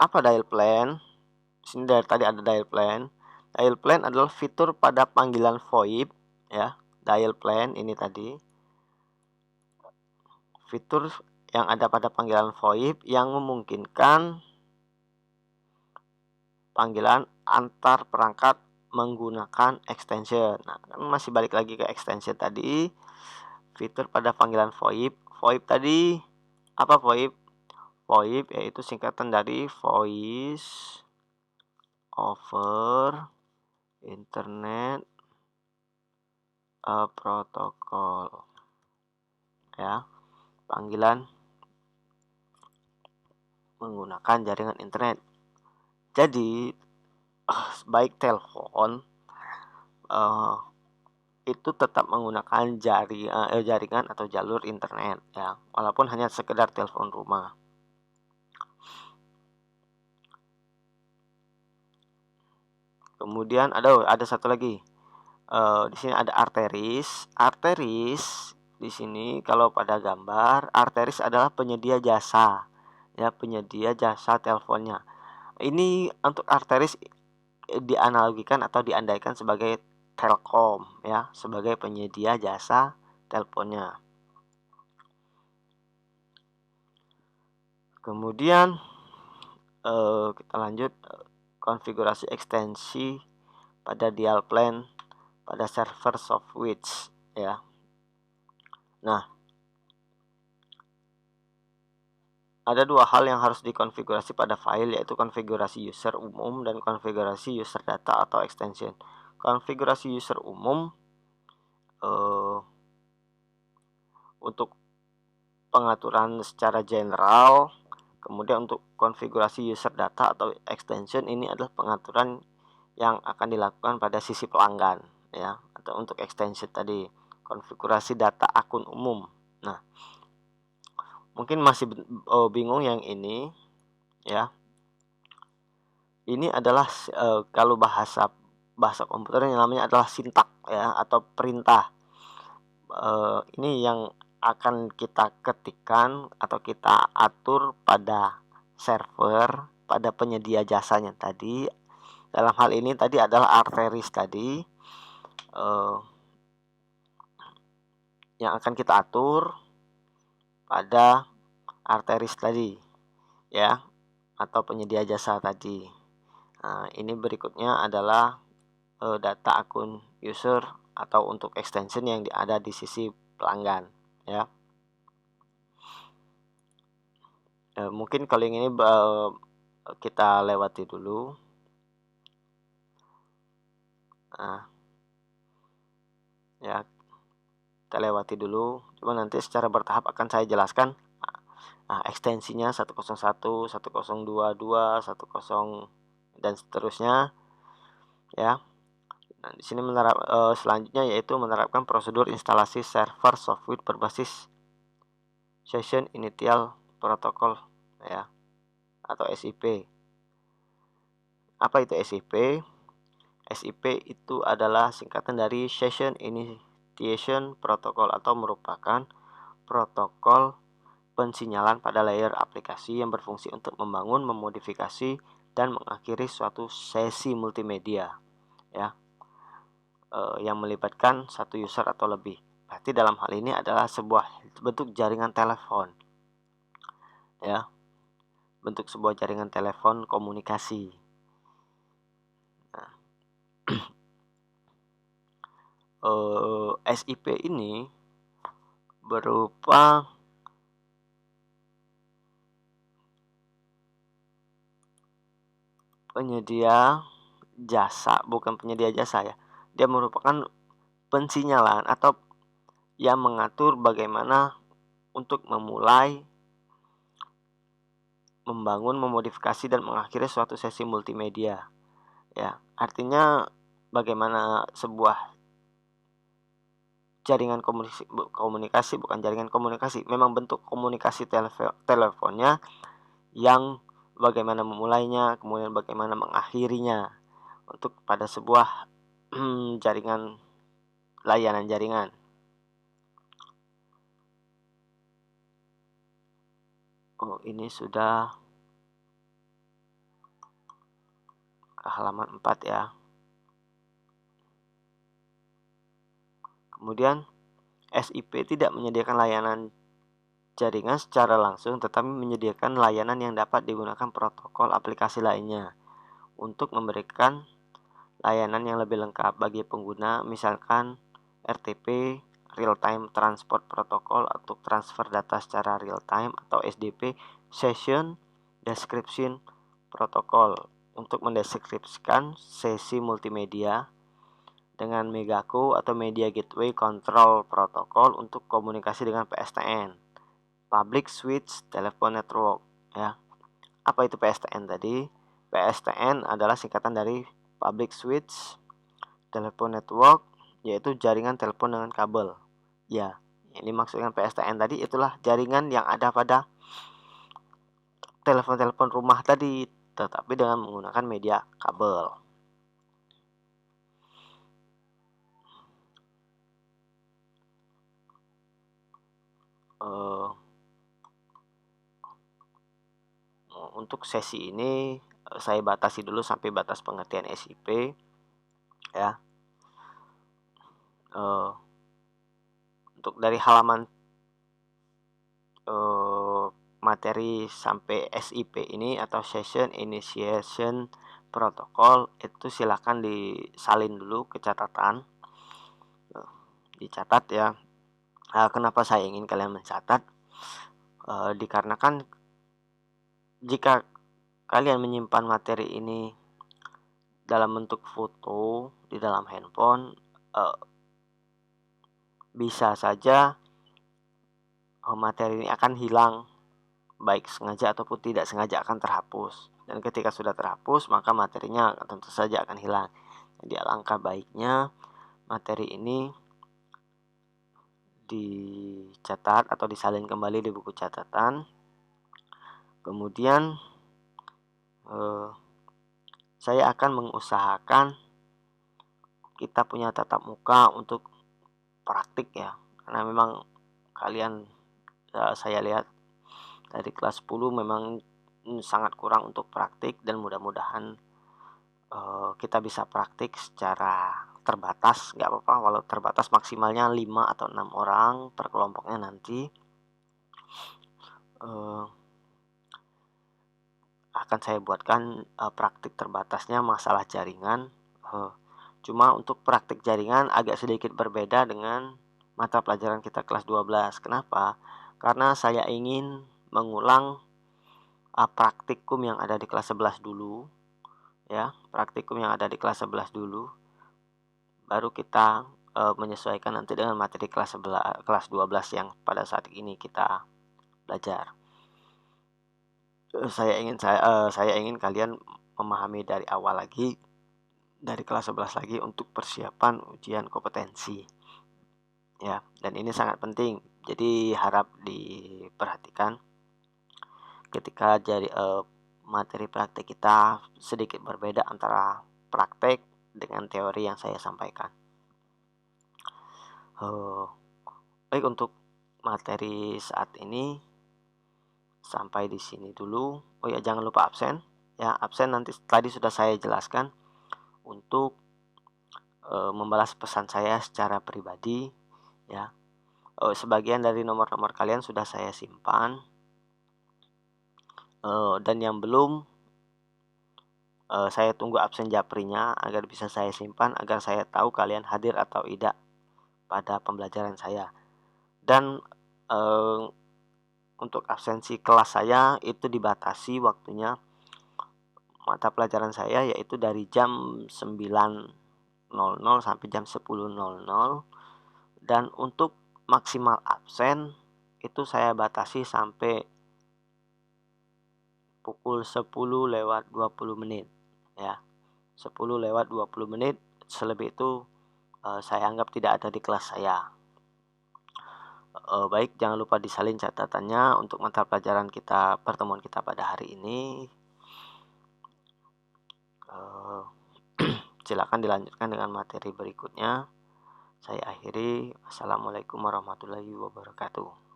Apa dial plan? Di sini dari tadi ada dial plan. Dial plan adalah fitur pada panggilan VoIP ya. Dial plan ini tadi fitur yang ada pada panggilan VoIP yang memungkinkan panggilan antar perangkat menggunakan extension. Nah, kan masih balik lagi ke extension tadi. Fitur pada panggilan VoIP. VoIP tadi apa VoIP? VoIP yaitu singkatan dari Voice over Internet Protocol. Ya, panggilan menggunakan jaringan internet. Jadi baik telepon itu tetap menggunakan jaringan atau jalur internet ya, walaupun hanya sekedar telepon rumah. Kemudian ada satu lagi. Di sini ada arteris. Arteris di sini kalau pada gambar, arteris adalah penyedia jasa. Ya, penyedia jasa teleponnya. Ini untuk arteris dianalogikan atau diandaikan sebagai Telkom ya, sebagai penyedia jasa teleponnya. Kemudian kita lanjut konfigurasi ekstensi pada dial plan pada server software ya. Nah, ada dua hal yang harus dikonfigurasi pada file, yaitu konfigurasi user umum dan konfigurasi user data atau extension. Konfigurasi user umum untuk pengaturan secara general. Kemudian untuk konfigurasi user data atau extension ini adalah pengaturan yang akan dilakukan pada sisi pelanggan ya, atau untuk extension tadi konfigurasi data akun umum. Nah, mungkin masih bingung yang ini ya. Ini adalah kalau bahasa komputer yang namanya adalah sintak ya, atau perintah. Ini yang akan kita ketikkan atau kita atur pada server, pada penyedia jasanya tadi. Dalam hal ini tadi adalah arteris tadi, yang akan kita atur pada arteris tadi ya, atau penyedia jasa tadi. Nah, ini berikutnya adalah data akun user atau untuk extension yang ada di sisi pelanggan ya. Mungkin kalau yang ini kita lewati dulu. Nah, ya, kita lewati dulu. Cuma nanti secara bertahap akan saya jelaskan. Nah, ekstensinya 101, 1022, 10 dan seterusnya ya. Nah, di sini selanjutnya yaitu menerapkan prosedur instalasi server software berbasis Session Initial Protocol ya, atau SIP. Apa itu SIP? SIP itu adalah singkatan dari Session Initiation Protocol atau merupakan protokol pensinyalan pada layer aplikasi yang berfungsi untuk membangun, memodifikasi, dan mengakhiri suatu sesi multimedia ya, yang melibatkan satu user atau lebih. Berarti dalam hal ini adalah sebuah bentuk jaringan telepon ya, bentuk sebuah jaringan telepon komunikasi. Nah, SIP ini berupa penyedia jasa, bukan penyedia jasa ya. Dia merupakan pensinyalan atau yang mengatur bagaimana untuk memulai, membangun, memodifikasi, dan mengakhiri suatu sesi multimedia. Ya, artinya bagaimana sebuah jaringan komunikasi, bukan jaringan komunikasi, memang bentuk komunikasi teleponnya yang bagaimana memulainya, kemudian bagaimana mengakhirinya untuk pada sebuah jaringan, layanan jaringan. Oh, ini sudah halaman 4 ya. Kemudian SIP tidak menyediakan layanan jaringan secara langsung, tetapi menyediakan layanan yang dapat digunakan protokol aplikasi lainnya untuk memberikan layanan yang lebih lengkap bagi pengguna, misalkan RTP (Real Time Transport Protocol) untuk transfer data secara real time, atau SDP Session Description Protocol untuk mendeskripsikan sesi multimedia, dengan Megaco atau Media Gateway Control Protocol untuk komunikasi dengan PSTN, Public Switch Telephone Network ya. Apa itu PSTN tadi? PSTN adalah singkatan dari Public Switch Telephone Network, yaitu jaringan telepon dengan kabel. Ya, ini maksudnya PSTN tadi itulah jaringan yang ada pada telepon-telepon rumah tadi, tetapi dengan menggunakan media kabel. Untuk sesi ini saya batasi dulu sampai batas pengertian SIP ya. Untuk dari halaman materi sampai SIP ini atau Session Initiation Protocol itu silakan disalin dulu ke catatan, dicatat ya. Kenapa saya ingin kalian mencatat? Dikarenakan jika kalian menyimpan materi ini dalam bentuk foto di dalam handphone, bisa saja materi ini akan hilang, baik sengaja ataupun tidak sengaja akan terhapus. Dan ketika sudah terhapus, maka materinya tentu saja akan hilang. Jadi alangkah baiknya materi ini dicatat atau disalin kembali di buku catatan. Kemudian saya akan mengusahakan kita punya tatap muka untuk praktik ya, karena memang kalian saya lihat dari kelas 10 memang sangat kurang untuk praktik, dan mudah-mudahan kita bisa praktik secara terbatas, nggak apa-apa walau terbatas, maksimalnya 5 atau 6 orang per kelompoknya nanti. Akan saya buatkan praktik terbatasnya masalah jaringan. Cuma untuk praktik jaringan agak sedikit berbeda dengan mata pelajaran kita kelas 12. Kenapa? Karena saya ingin mengulang praktikum yang ada di kelas 11 dulu ya, praktikum yang ada di kelas 11 dulu, baru kita menyesuaikan nanti dengan materi kelas 12 yang pada saat ini kita belajar. Saya ingin kalian memahami dari awal lagi, dari kelas 11 lagi, untuk persiapan ujian kompetensi ya, dan ini sangat penting. Jadi harap diperhatikan ketika jadi materi praktek kita sedikit berbeda antara praktek dengan teori yang saya sampaikan. Baik, untuk materi saat ini sampai di sini dulu. Oh ya, jangan lupa absen ya. Absen nanti tadi sudah saya jelaskan untuk membalas pesan saya secara pribadi ya. Sebagian dari nomor-nomor kalian sudah saya simpan, dan yang belum, saya tunggu absen japrinya agar bisa saya simpan, agar saya tahu kalian hadir atau tidak pada pembelajaran saya. Dan untuk absensi kelas saya itu dibatasi waktunya, mata pelajaran saya yaitu dari jam 9.00 sampai jam 10.00, dan untuk maksimal absen itu saya batasi sampai pukul 10:20 ya. 10:20, selebih itu saya anggap tidak ada di kelas saya. Baik, jangan lupa disalin catatannya untuk mata pelajaran kita, pertemuan kita pada hari ini. Silakan dilanjutkan dengan materi berikutnya. Saya akhiri. Assalamualaikum warahmatullahi wabarakatuh.